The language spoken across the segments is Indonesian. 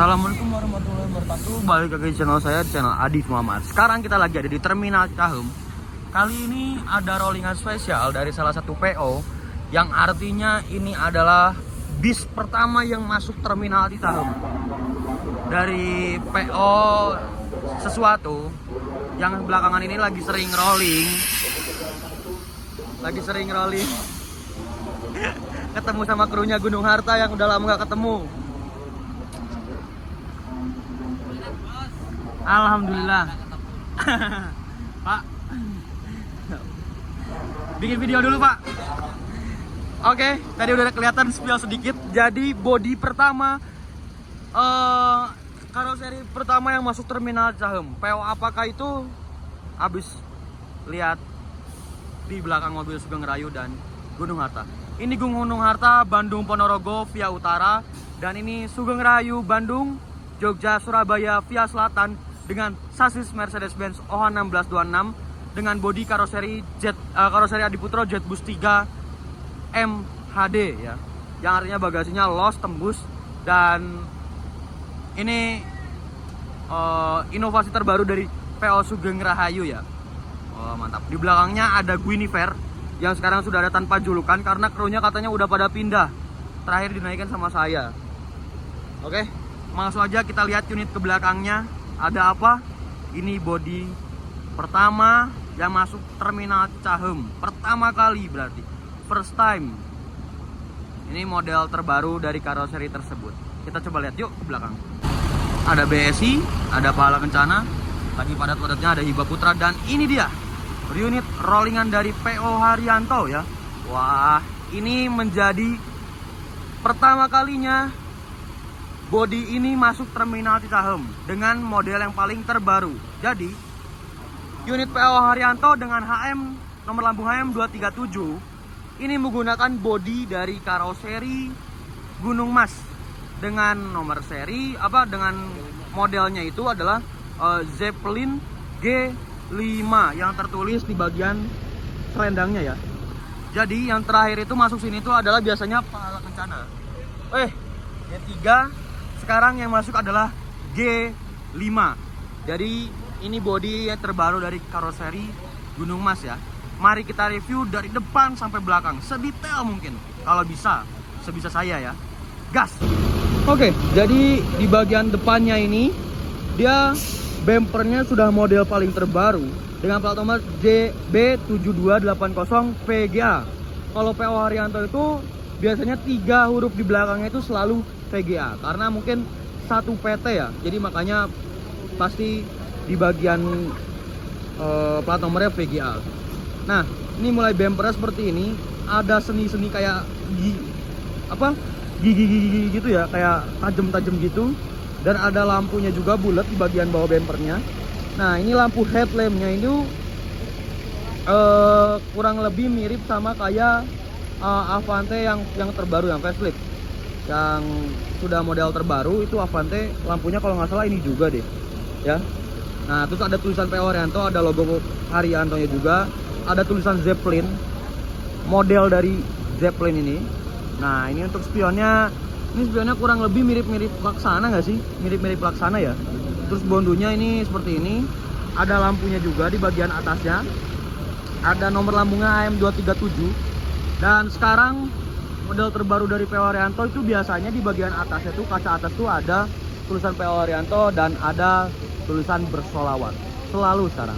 Assalamualaikum warahmatullahi wabarakatuh. Balik lagi di channel saya, channel Adif Muhammad. Sekarang kita lagi ada di Terminal Cicahem. Kali ini ada rollingan spesial dari salah satu PO, yang artinya ini adalah bis pertama yang masuk Terminal Cicahem. Dari PO sesuatu yang belakangan ini lagi sering rolling. Ketemu sama krunya Gunung Harta yang udah lama gak ketemu. Alhamdulillah. Pak, bikin video dulu Pak. Oke, tadi udah kelihatan spill sedikit. Jadi bodi pertama, karoseri pertama yang masuk Terminal Cicahem. PO apakah itu? Habis lihat di belakang mobil Sugeng Rayu dan Gunung Harta. Ini Gunung Harta Bandung Ponorogo via utara, dan ini Sugeng Rayu Bandung Jogja Surabaya via selatan dengan sasis Mercedes-Benz OH 1626 dengan bodi karoseri karoseri Adiputro Jetbus 3 MHD ya. Yang artinya bagasinya los tembus, dan ini inovasi terbaru dari PO Sugeng Rahayu ya. Oh, mantap. Di belakangnya ada Guinevere yang sekarang sudah ada tanpa julukan karena krunya katanya udah pada pindah. Terakhir dinaikkan sama saya. Oke, langsung aja kita lihat unit ke belakangnya. Ada apa? Ini bodi pertama yang masuk Terminal Cicahem. Pertama kali berarti. First time. Ini model terbaru dari karoseri tersebut. Kita coba lihat yuk ke belakang. Ada BSI, ada pahala kencana, lagi padat-padatnya ada Hiba Putra, dan ini dia unit rollingan dari PO Haryanto ya. Wah, ini menjadi pertama kalinya bodi ini masuk Terminal Cicahem dengan model yang paling terbaru. Jadi, unit PO Haryanto dengan HM nomor lambung HM 237 ini menggunakan bodi dari karoseri Gunung Mas dengan nomor seri dengan modelnya itu adalah Zeppelin G5 yang tertulis di bagian selendangnya ya. Jadi yang terakhir itu masuk sini itu adalah biasanya pahala kencana. G3. Sekarang yang masuk adalah G5. Jadi ini bodi yang terbaru dari karoseri Gunung Mas ya. Mari kita review dari depan sampai belakang sedetail mungkin. Kalau bisa, sebisa saya ya. Gas. Oke, jadi di bagian depannya ini dia bempernya sudah model paling terbaru dengan plat nomor JB7280 VGA. Kalau PO Haryanto itu biasanya 3 huruf di belakangnya itu selalu VGA karena mungkin satu PT ya, jadi makanya pasti di bagian plat nomornya VGA. Nah, ini mulai bumpernya seperti ini, ada seni-seni kayak gigi gitu ya, kayak tajam-tajam gitu, dan ada lampunya juga bulat di bagian bawah bumpernya. Nah, ini lampu headlampnya ini kurang lebih mirip sama kayak Avante yang terbaru, yang facelift, yang sudah model terbaru itu Avante. Lampunya kalau nggak salah ini juga deh ya. Nah, terus ada tulisan PO Haryanto, ada logo Haryantonya juga, ada tulisan Zeppelin, model dari Zeppelin ini. Nah, ini untuk spionnya, ini spionnya kurang lebih mirip-mirip Laksana nggak sih? Mirip-mirip Laksana ya. Terus bondunya ini seperti ini, ada lampunya juga di bagian atasnya, ada nomor lambungnya AM237. Dan sekarang model terbaru dari PO Haryanto itu biasanya di bagian atasnya tuh, kaca atas tuh ada tulisan PO Haryanto dan ada tulisan bersolawat. Selalu sekarang.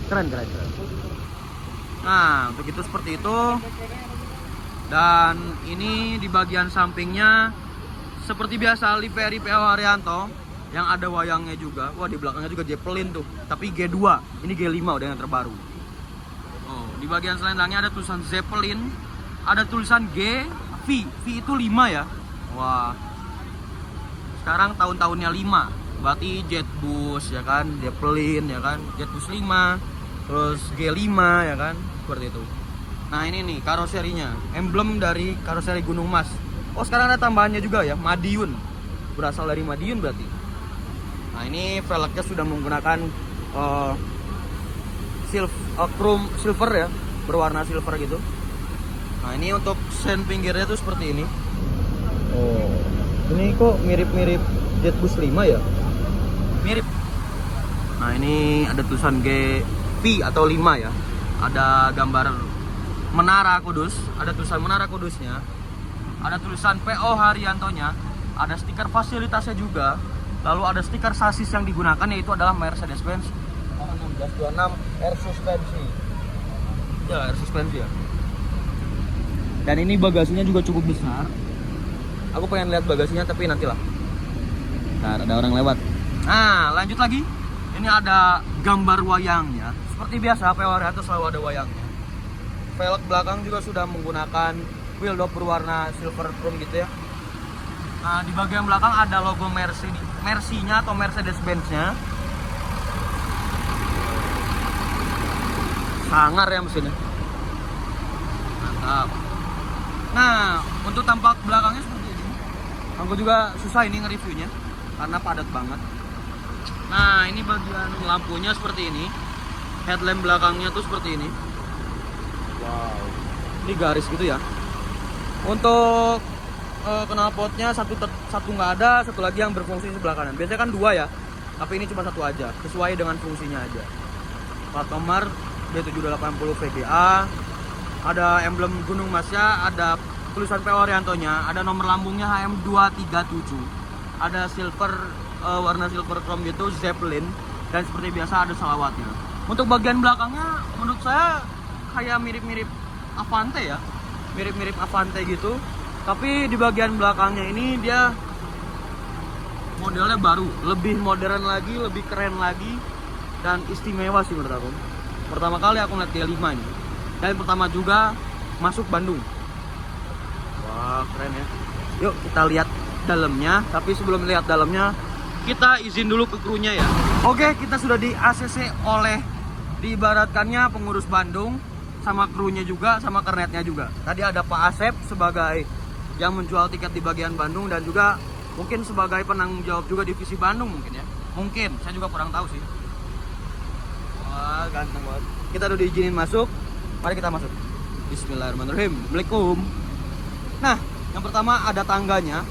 Keren. Nah, untuk itu seperti itu. Dan ini di bagian sampingnya seperti biasa livery PO Haryanto yang ada wayangnya juga. Wah, di belakangnya juga Zeppelin tuh, tapi G2. Ini G5 udah yang terbaru. Di bagian selendangnya ada tulisan Zeppelin, ada tulisan G, V itu 5 ya. Wah, sekarang tahun-tahunnya 5, berarti Jetbus ya kan, Zeppelin ya kan, Jetbus 5, terus G5 ya kan, seperti itu. Nah, ini nih karoserinya, emblem dari karoseri Gunung Mas. Oh, sekarang ada tambahannya juga ya, Madiun, berasal dari Madiun berarti. Nah, ini velgnya sudah menggunakan chrome silver ya, berwarna silver gitu. Nah, ini untuk sen pinggirnya tuh seperti ini. Oh, Ini kok mirip-mirip Jetbus 5 ya? Mirip. Nah, ini ada tulisan GP atau 5 ya. Ada gambar Menara Kudus, ada tulisan Menara Kudusnya. Ada tulisan PO Haryantonya, ada stiker fasilitasnya juga. Lalu ada stiker sasis yang digunakan, yaitu adalah Mercedes-Benz 1626 R suspensi. Ya, R suspensi ya. Dan ini bagasinya juga cukup besar. Aku pengen lihat bagasinya tapi nantilah. Nah, ada orang lewat. Nah, lanjut lagi. Ini ada gambar wayangnya. Seperti biasa, PO Haryanto selalu ada wayangnya. Velg belakang juga sudah menggunakan wheel dop berwarna silver chrome gitu ya. Nah, di bagian belakang ada logo Mercy-nya atau Mercedes-Benz-nya. Sangar ya mesinnya. Mantap. Nah, untuk tampak belakangnya seperti ini. Aku juga susah ini nge-reviewnya karena padat banget. Nah, ini bagian lampunya seperti ini. Headlamp belakangnya tuh seperti ini. Wow. Ini garis gitu ya. Untuk knalpotnya satu nggak ada, satu lagi yang berfungsi sebelah kanan. Biasanya kan dua ya, tapi ini cuma satu aja, sesuai dengan fungsinya aja. Plat nomor B780 VGA, ada emblem Gunung Masnya, ada tulisan PO Haryantonya, ada nomor lambungnya HM237, ada silver warna silver chrome gitu, Zeppelin, dan seperti biasa ada salawatnya. Untuk bagian belakangnya menurut saya kayak mirip-mirip Avante ya, mirip-mirip Avante gitu. Tapi di bagian belakangnya ini dia modelnya baru, lebih modern lagi, lebih keren lagi, dan istimewa sih menurut aku. Pertama kali aku ngeliat G5 ini, dan pertama juga masuk Bandung. Wah, keren ya. Yuk kita lihat dalamnya. Tapi sebelum lihat dalamnya, kita izin dulu ke krunya ya. Oke, kita sudah di ACC oleh, diibaratkannya pengurus Bandung, sama krunya juga, sama kernetnya juga. Tadi ada Pak Asep sebagai yang menjual tiket di bagian Bandung, dan juga mungkin sebagai penanggung jawab juga divisi Bandung mungkin ya. Mungkin, saya juga kurang tahu sih. Wah, ganteng banget. Kita udah diizinin masuk. Mari kita masuk. Bismillahirrahmanirrahim. Assalamualaikum. Nah, yang pertama ada tangganya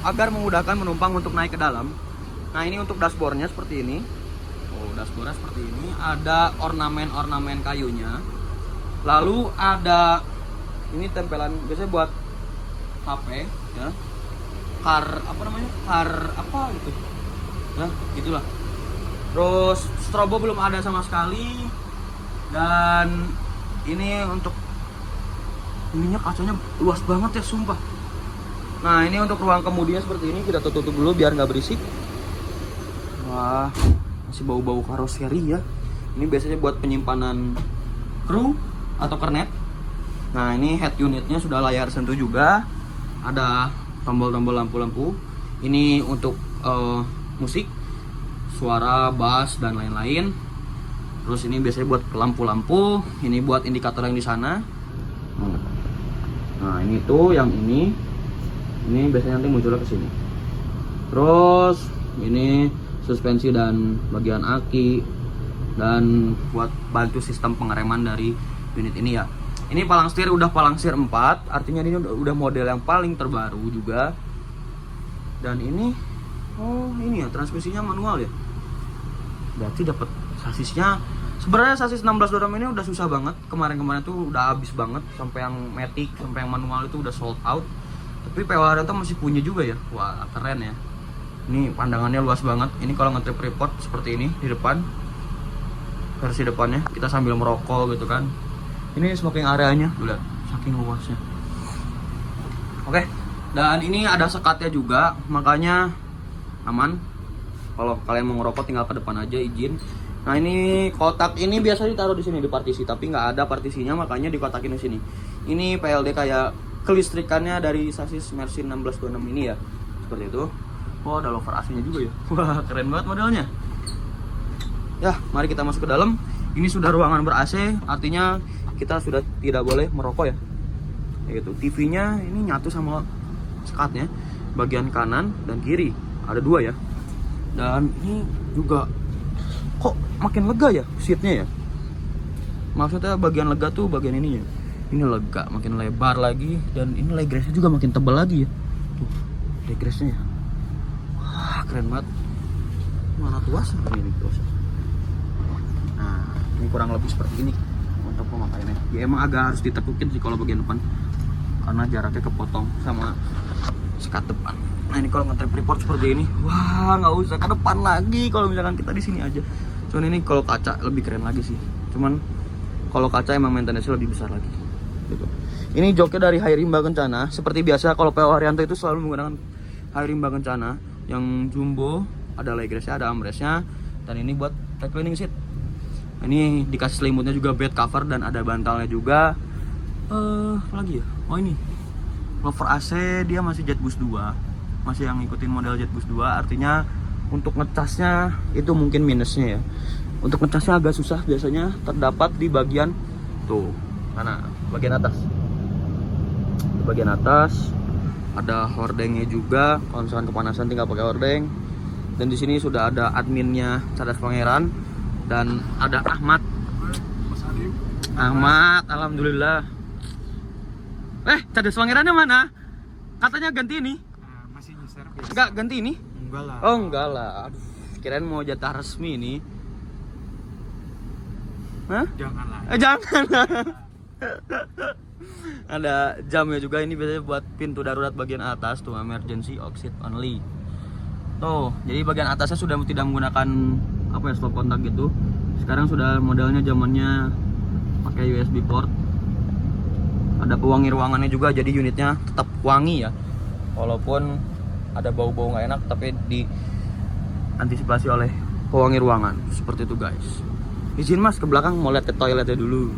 agar memudahkan penumpang untuk naik ke dalam. Nah, ini untuk dashboardnya seperti ini. Oh, dashboardnya seperti ini. Ada ornamen-ornamen kayunya. Lalu ada ini tempelan biasanya buat HP ya. Car apa namanya? Car apa gitu. Nah, gitulah. Terus strobo belum ada sama sekali. Dan ini untuk ininya kacanya luas banget ya, sumpah. Nah, ini untuk ruang kemudinya seperti ini. Kita tutup dulu biar nggak berisik. Wah, masih bau-bau karoseri ya. Ini biasanya buat penyimpanan kru atau kernet. Nah, ini head unitnya sudah layar sentuh juga. Ada tombol-tombol lampu-lampu. Ini untuk musik, suara, bass, dan lain-lain. Terus ini biasanya buat lampu-lampu. Ini buat indikator yang di sana. Nah, ini tuh yang ini biasanya nanti munculnya ke sini. Terus ini suspensi dan bagian aki, dan buat bantu sistem pengereman dari unit ini ya. Ini palang setir udah palang setir 4, artinya ini udah model yang paling terbaru juga. Dan ini ini ya transmisinya manual ya. Berarti dapat sasisnya. Sebenarnya sasis 1626 ini udah susah banget. Kemarin-kemarin tuh udah habis banget, sampai yang matic, sampai yang manual itu udah sold out. Tapi PO Haryanto masih punya juga ya. Wah, keren ya. Ini pandangannya luas banget. Ini kalau nge-trip report seperti ini di depan. Versi depannya kita sambil merokok gitu kan. Ini smoking areanya, lihat, saking luasnya. Oke, dan ini ada sekatnya juga, makanya aman. Kalau kalian mau ngerokok tinggal ke depan aja, izin. Nah, ini kotak ini biasa ditaruh di sini di partisi, tapi nggak ada partisinya, makanya dikotakin di sini. Ini PLD kayak kelistrikannya dari sasis Mercy 1626 ini ya, seperti itu. Oh, ada lover AC-nya juga ya. Wah, keren banget modelnya. Ya, mari kita masuk ke dalam. Ini sudah ruangan ber-AC, artinya kita sudah tidak boleh merokok ya. Yaitu TV-nya ini nyatu sama sekatnya, bagian kanan dan kiri ada dua ya. Dan ini juga kok makin lega ya seatnya ya. Maksudnya bagian lega tuh bagian ini ya. Ini lega, makin lebar lagi, dan ini leg rest-nya juga makin tebal lagi ya. Tuh. Regressnya ya. Wah, keren banget. Mana tuas ini tuas. Nah, ini kurang lebih seperti ini untuk pemakaiannya. Ya emang agak harus ditekukin sih kalau bagian depan, karena jaraknya kepotong sama sekat depan. Nah ini kalau nge-trip report seperti ini, wah nggak usah ke depan lagi kalau misalkan kita di sini aja. Cuman ini kalau kaca lebih keren lagi sih. Cuman kalau kaca emang maintenance-nya lebih besar lagi. Gitu. Ini joknya dari Hai Rimba Kencana. Seperti biasa kalau PO Haryanto itu selalu menggunakan Hai Rimba Kencana yang jumbo, ada legressnya, ada armrestnya, dan ini buat reclining seat. Ini dikasih selimutnya juga bed cover dan ada bantalnya juga. Apa lagi ya? Oh ini Lover AC dia masih Jetboost 2, masih yang ngikutin model Jetboost 2. Artinya untuk ngecasnya itu mungkin minusnya ya. Untuk ngecasnya agak susah, biasanya terdapat di bagian tuh mana bagian atas. Di bagian atas ada hordengnya juga, kalau misalkan kepanasan tinggal pakai hordeng. Dan di sini sudah ada adminnya Cadas Pangeran dan ada Ahmad. Ahmad, alhamdulillah. Cadas Pangerannya mana? Katanya ganti ini. Masih user. Enggak ganti ini? Enggak lah. Oh enggak lah. Aduh, kirain mau jatah resmi ini. Hah? Janganlah. Jangan. Ada jamnya juga, ini biasanya buat pintu darurat bagian atas tuh, emergency exit only. Tuh, jadi bagian atasnya sudah tidak menggunakan apa ya, stop kontak gitu. Sekarang sudah modelnya zamannya pakai USB port. Ada pewangi ruangannya juga, jadi unitnya tetap wangi ya. Walaupun ada bau-bau nggak enak, tapi diantisipasi oleh pewangi ruangan. Seperti itu guys. Izin mas ke belakang, mau lihat ke toiletnya dulu.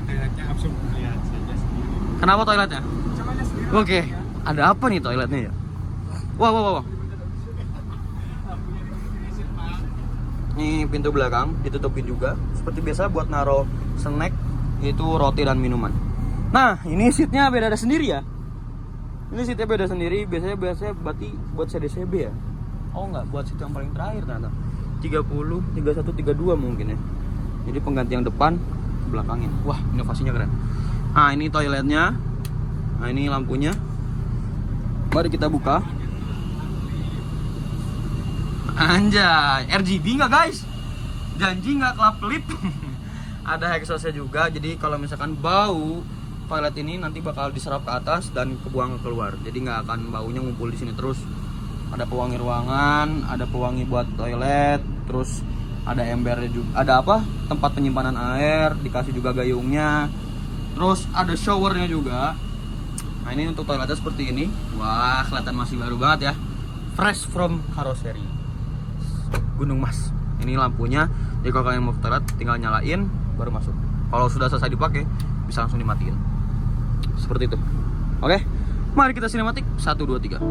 Toiletnya langsung lihat saja sendiri. Kenapa toiletnya? Coba lihat sendiri. Oke, ada apa nih toiletnya ya? Wah. Ini pintu belakang ditutupin juga. Seperti biasa buat naro snack, itu roti dan minuman. Nah, ini seatnya beda sendiri ya. Ini seatnya beda sendiri. Biasanya berarti buat CDCB ya. Oh enggak, buat seat yang paling terakhir ternyata. 30, 31, 32 mungkin ya. Jadi pengganti yang depan, belakangnya. Wah, inovasinya keren. Nah, ini toiletnya. Nah, ini lampunya. Mari kita buka. Anjay, RGB nggak guys? Janji nggak kelap-kelip. Ada exhaustnya juga, jadi kalau misalkan bau toilet ini nanti bakal diserap ke atas dan kebuang keluar. Jadi nggak akan baunya ngumpul di sini terus. Ada pewangi ruangan, ada pewangi buat toilet, terus ada embernya juga. Ada apa? Tempat penyimpanan air, dikasih juga gayungnya. Terus ada showernya juga. Nah ini untuk toiletnya seperti ini. Wah, kelihatan masih baru banget ya. Fresh from carrossery. Gunung Mas. Ini lampunya. Jadi kalau kalian mau ke toilet tinggal nyalain baru masuk. Kalau sudah selesai dipakai bisa langsung dimatiin. Seperti itu. Oke. Mari kita sinematik 1 2 3.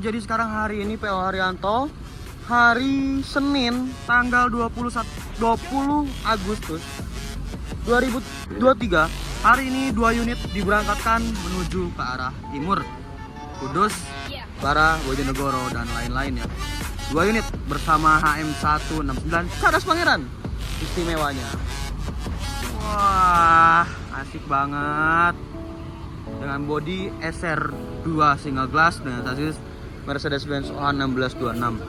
Jadi sekarang hari ini PO Haryanto hari Senin tanggal 20 Agustus 2023. Hari ini 2 unit diberangkatkan menuju ke arah timur, Kudus, Bara, Bojonegoro dan lain-lain ya. 2 unit bersama HM169 Cadas Pangeran istimewanya. Wah, asik banget. Dengan bodi SR2 single glass dengan sasis Mercedes-Benz OH1626.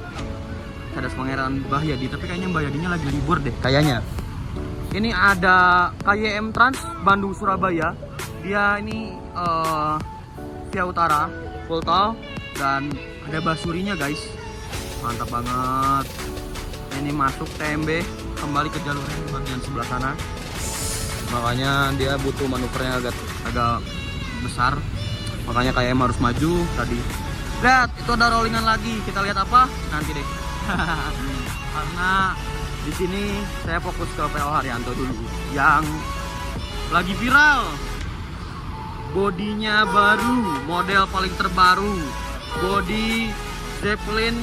Cadas Pangeran Mbah Yadi, tapi kayaknya Mbah Yadinya lagi libur deh kayaknya. Ini ada KYM Trans Bandung Surabaya. Dia ini via utara, full tol, dan ada basurinya guys. Mantap banget. Ini masuk TMB kembali ke jalur yang bagian sebelah sana. Makanya dia butuh manuvernya agak besar. Makanya KYM harus maju tadi. Lihat, itu ada rollingan lagi. Kita lihat apa? Nanti deh. Karena di sini saya fokus ke PL Haryanto dulu yang lagi viral. Bodinya baru, model paling terbaru. Body Zeppelin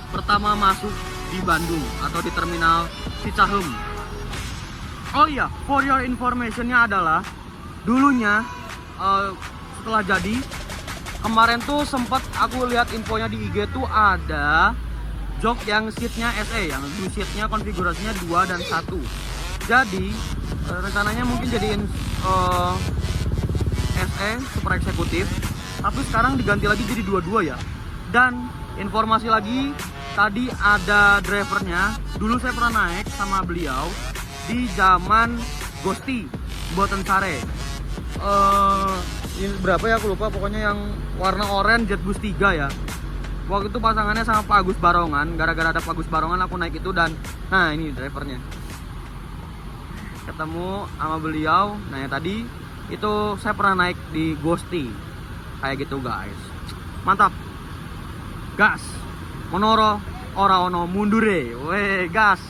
pertama masuk di Bandung atau di terminal Cicahem. Oh iya, for your informationnya adalah dulunya setelah jadi kemarin tuh sempat aku lihat infonya di IG tuh ada jok yang seatnya SE, yang dua seatnya konfigurasinya 2 dan 1. Jadi rencananya mungkin jadiin SE super eksekutif, tapi sekarang diganti lagi jadi 22 ya. Dan informasi lagi, tadi ada drivernya. Dulu saya pernah naik sama beliau di zaman Ghosti Boten Sare. Ini berapa ya aku lupa, pokoknya yang warna oranye Jetbus 3 ya. Waktu itu pasangannya sama Pak Agus Barongan. Gara-gara ada Pak Agus Barongan aku naik itu, dan nah ini drivernya. Ketemu sama beliau. Nah yang tadi itu saya pernah naik di Ghosti. Kayak gitu guys. Mantap. Gas. Monoro ora ono mundure. Weh, gas.